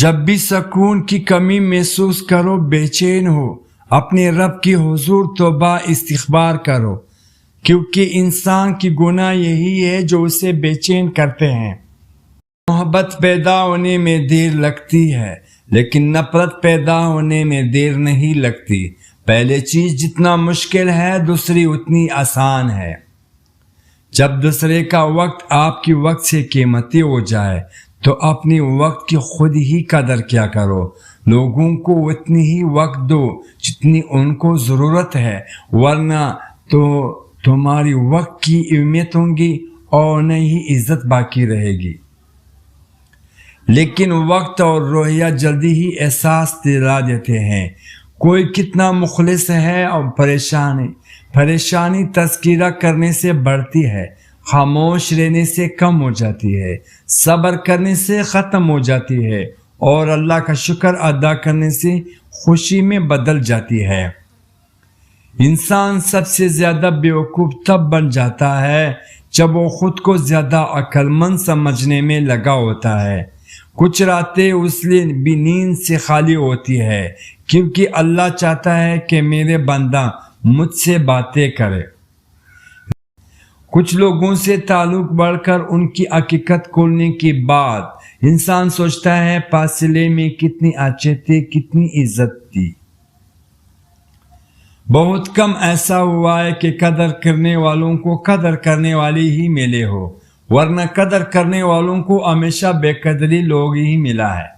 جب بھی سکون کی کمی محسوس کرو، بے چین ہو، اپنے رب کی حضور توبہ استغفار کرو، کیونکہ انسان کی گناہ یہی ہے جو اسے بے چین کرتے ہیں۔ محبت پیدا ہونے میں دیر لگتی ہے، لیکن نفرت پیدا ہونے میں دیر نہیں لگتی۔ پہلے چیز جتنا مشکل ہے، دوسری اتنی آسان ہے۔ جب دوسرے کا وقت آپ کی وقت سے قیمتی ہو جائے تو اپنی وقت کی خود ہی قدر کیا کرو۔ لوگوں کو اتنی ہی وقت دو جتنی ان کو ضرورت ہے، ورنہ تو تمہاری وقت کی اہمیت ہوگی اور نہ ہی عزت باقی رہے گی۔ لیکن وقت اور رویہ جلدی ہی احساس دلا دیتے ہیں کوئی کتنا مخلص ہے، اور پریشانی تذکرہ کرنے سے بڑھتی ہے، خاموش رہنے سے کم ہو جاتی ہے، صبر کرنے سے ختم ہو جاتی ہے، اور اللہ کا شکر ادا کرنے سے خوشی میں بدل جاتی ہے۔ انسان سب سے زیادہ بیوقوف تب بن جاتا ہے جب وہ خود کو زیادہ عقل مند سمجھنے میں لگا ہوتا ہے۔ کچھ راتیں اس لیے بھی نیند سے خالی ہوتی ہے کیونکہ اللہ چاہتا ہے کہ میرے بندہ مجھ سے باتیں کرے۔ کچھ لوگوں سے تعلق بڑھ کر ان کی حقیقت کھولنے کے بعد انسان سوچتا ہے فاصلے میں کتنی اچھے تھے، کتنی عزت تھی۔ بہت کم ایسا ہوا ہے کہ قدر کرنے والوں کو قدر کرنے والی ہی ملے ہو، ورنہ قدر کرنے والوں کو ہمیشہ بے قدری لوگ ہی ملا ہے۔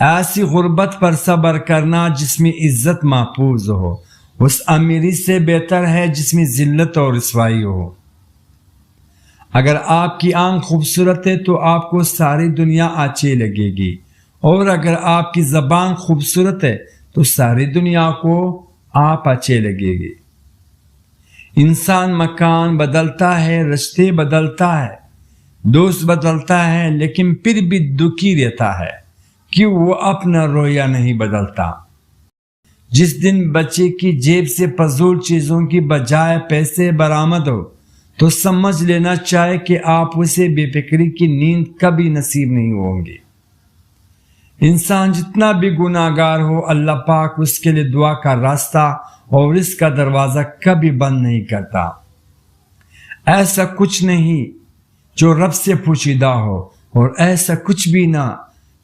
ایسی غربت پر صبر کرنا جس میں عزت محفوظ ہو، اس امیری سے بہتر ہے جس میں ذلت اور رسوائی ہو۔ اگر آپ کی آنکھ خوبصورت ہے تو آپ کو ساری دنیا اچھی لگے گی، اور اگر آپ کی زبان خوبصورت ہے تو ساری دنیا کو آپ اچھے لگے گی۔ انسان مکان بدلتا ہے، رشتے بدلتا ہے، دوست بدلتا ہے، لیکن پھر بھی دکھی رہتا ہے کہ وہ اپنا رویہ نہیں بدلتا۔ جس دن بچے کی جیب سے فضول چیزوں کی بجائے پیسے برآمد ہو تو سمجھ لینا چاہے کہ آپ اسے بے فکری کی نیند کبھی نصیب نہیں ہوں گی۔ انسان جتنا بھی گناہگار ہو، اللہ پاک اس کے لیے دعا کا راستہ اور اس کا دروازہ کبھی بند نہیں کرتا۔ ایسا کچھ نہیں جو رب سے پوشیدہ ہو، اور ایسا کچھ بھی نہ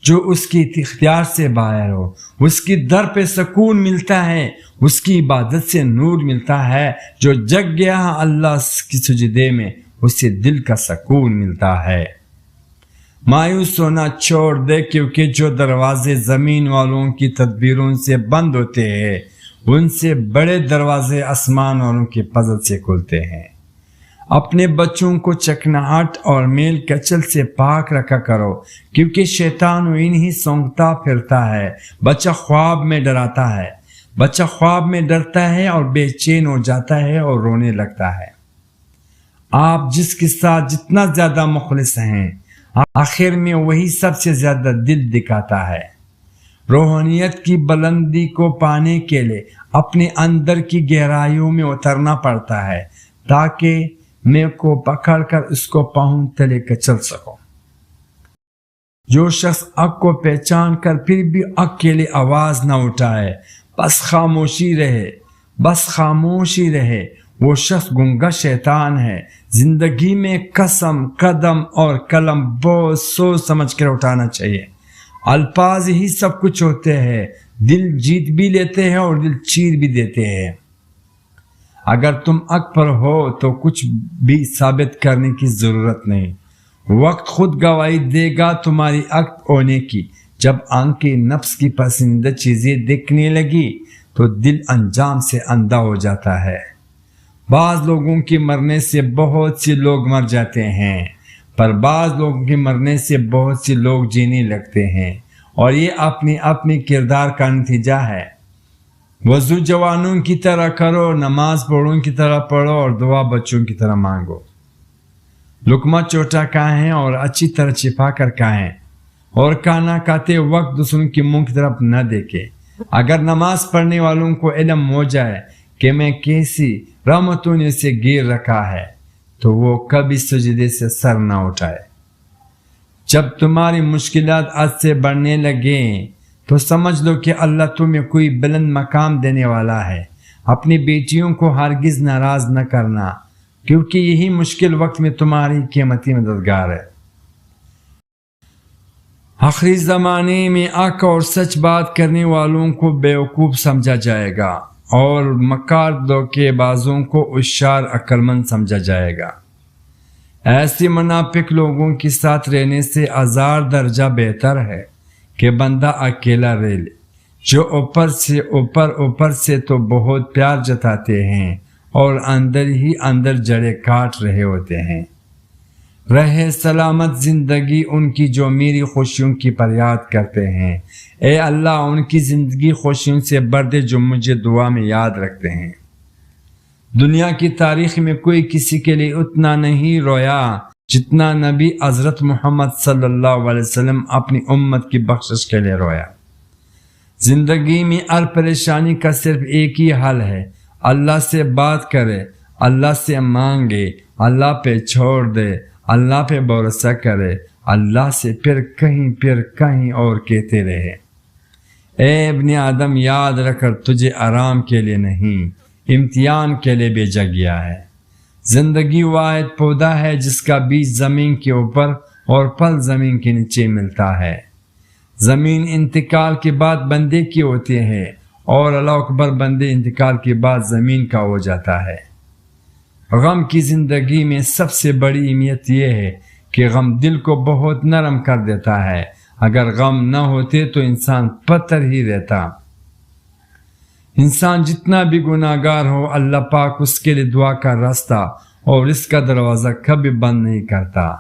جو اس کی اختیار سے باہر ہو۔ اس کی در پہ سکون ملتا ہے، اس کی عبادت سے نور ملتا ہے۔ جو جگ گیا اللہ کی سجدے میں، اسے دل کا سکون ملتا ہے۔ مایوس ہونا چھوڑ دے، کیونکہ جو دروازے زمین والوں کی تدبیروں سے بند ہوتے ہیں، ان سے بڑے دروازے آسمان والوں کے فضل سے کھلتے ہیں۔ اپنے بچوں کو چکناہٹ اور میل کچل سے پاک رکھا کرو، کیونکہ شیطان انہیں سونگتا پھرتا ہے۔ بچہ خواب میں ڈرتا ہے اور بے چین ہو جاتا ہے اور رونے لگتا ہے۔ آپ جس کے ساتھ جتنا زیادہ مخلص ہیں، آخر میں وہی سب سے زیادہ دل دکھاتا ہے۔ روحانیت کی بلندی کو پانے کے لیے اپنے اندر کی گہرائیوں میں اترنا پڑتا ہے، تاکہ میں کو پکڑ کر اس کو پاؤں تلے کے چل سکوں۔ جو شخص حق کو پہچان کر پھر بھی حق کے لیے آواز نہ اٹھائے، بس خاموشی رہے، وہ شخص گنگا شیطان ہے۔ زندگی میں قسم، قدم اور قلم بہت سوچ سمجھ کر اٹھانا چاہیے۔ الفاظ ہی سب کچھ ہوتے ہیں، دل جیت بھی لیتے ہیں اور دل چیر بھی دیتے ہیں۔ اگر تم حق پر ہو تو کچھ بھی ثابت کرنے کی ضرورت نہیں، وقت خود گواہی دے گا تمہاری حق ہونے کی۔ جب آنکھیں نفس کی پسندیدہ چیزیں دیکھنے لگی تو دل انجام سے اندھا ہو جاتا ہے۔ بعض لوگوں کے مرنے سے بہت سے لوگ مر جاتے ہیں، پر بعض لوگوں کے مرنے سے بہت سے لوگ جینے لگتے ہیں، اور یہ اپنے کردار کا نتیجہ ہے۔ وضو جوانوں کی طرح کرو، نماز بڑوں کی طرح پڑھو، اور دعا بچوں کی طرح مانگو۔ لقمہ چھوٹا کھائیں اور اچھی طرح چھپا کر کھائیں، اور کھانا کھاتے وقت دوسروں کے منہ کی طرف نہ دیکھیں۔ اگر نماز پڑھنے والوں کو علم ہو جائے کہ میں کیسی رحمتوں نے اسے گیر رکھا ہے، تو وہ کبھی سجدے سے سر نہ اٹھائے۔ جب تمہاری مشکلات حد سے بڑھنے لگیں تو سمجھ لو کہ اللہ تمہیں کوئی بلند مقام دینے والا ہے۔ اپنی بیٹیوں کو ہرگز ناراض نہ کرنا، کیونکہ یہی مشکل وقت میں تمہاری قیمتی مددگار ہے۔ آخری زمانے میں حق اور سچ بات کرنے والوں کو بیوقوف سمجھا جائے گا اور مکار دھوکے بازوں کو ہوشیار عقل مند سمجھا جائے گا۔ ایسے منافق لوگوں کے ساتھ رہنے سے ہزار درجہ بہتر ہے کہ بندہ اکیلا رہ لے، جو اوپر سے تو بہت پیار جتاتے ہیں اور اندر ہی اندر جڑے کاٹ رہے ہوتے ہیں۔ رہے سلامت زندگی ان کی جو میری خوشیوں کی فریاد کرتے ہیں، اے اللہ ان کی زندگی خوشیوں سے بھر دے جو مجھے دعا میں یاد رکھتے ہیں۔ دنیا کی تاریخ میں کوئی کسی کے لیے اتنا نہیں رویا جتنا نبی حضرت محمد صلی اللہ علیہ وسلم اپنی امت کی بخشش کے لیے رویا۔ زندگی میں ہر پریشانی کا صرف ایک ہی حل ہے، اللہ سے بات کرے، اللہ سے مانگے، اللہ پہ چھوڑ دے، اللہ پہ بھروسہ کرے، اللہ سے پھر کہیں اور کہتے رہے۔ اے ابن آدم، یاد رکھ کر تجھے آرام کے لیے نہیں، امتحان کے لیے بھیجا گیا ہے۔ زندگی واحد پودا ہے جس کا بیج زمین کے اوپر اور پھل زمین کے نیچے ملتا ہے۔ زمین انتقال کے بعد بندے کی ہوتی ہے اور اللہ اکبر، بندے انتقال کے بعد زمین کا ہو جاتا ہے۔ غم کی زندگی میں سب سے بڑی اہمیت یہ ہے کہ غم دل کو بہت نرم کر دیتا ہے۔ اگر غم نہ ہوتے تو انسان پتھر ہی رہتا۔ انسان جتنا بھی گناہگار ہو، اللہ پاک اس کے لیے دعا کا راستہ اور اس کا دروازہ کبھی بند نہیں کرتا۔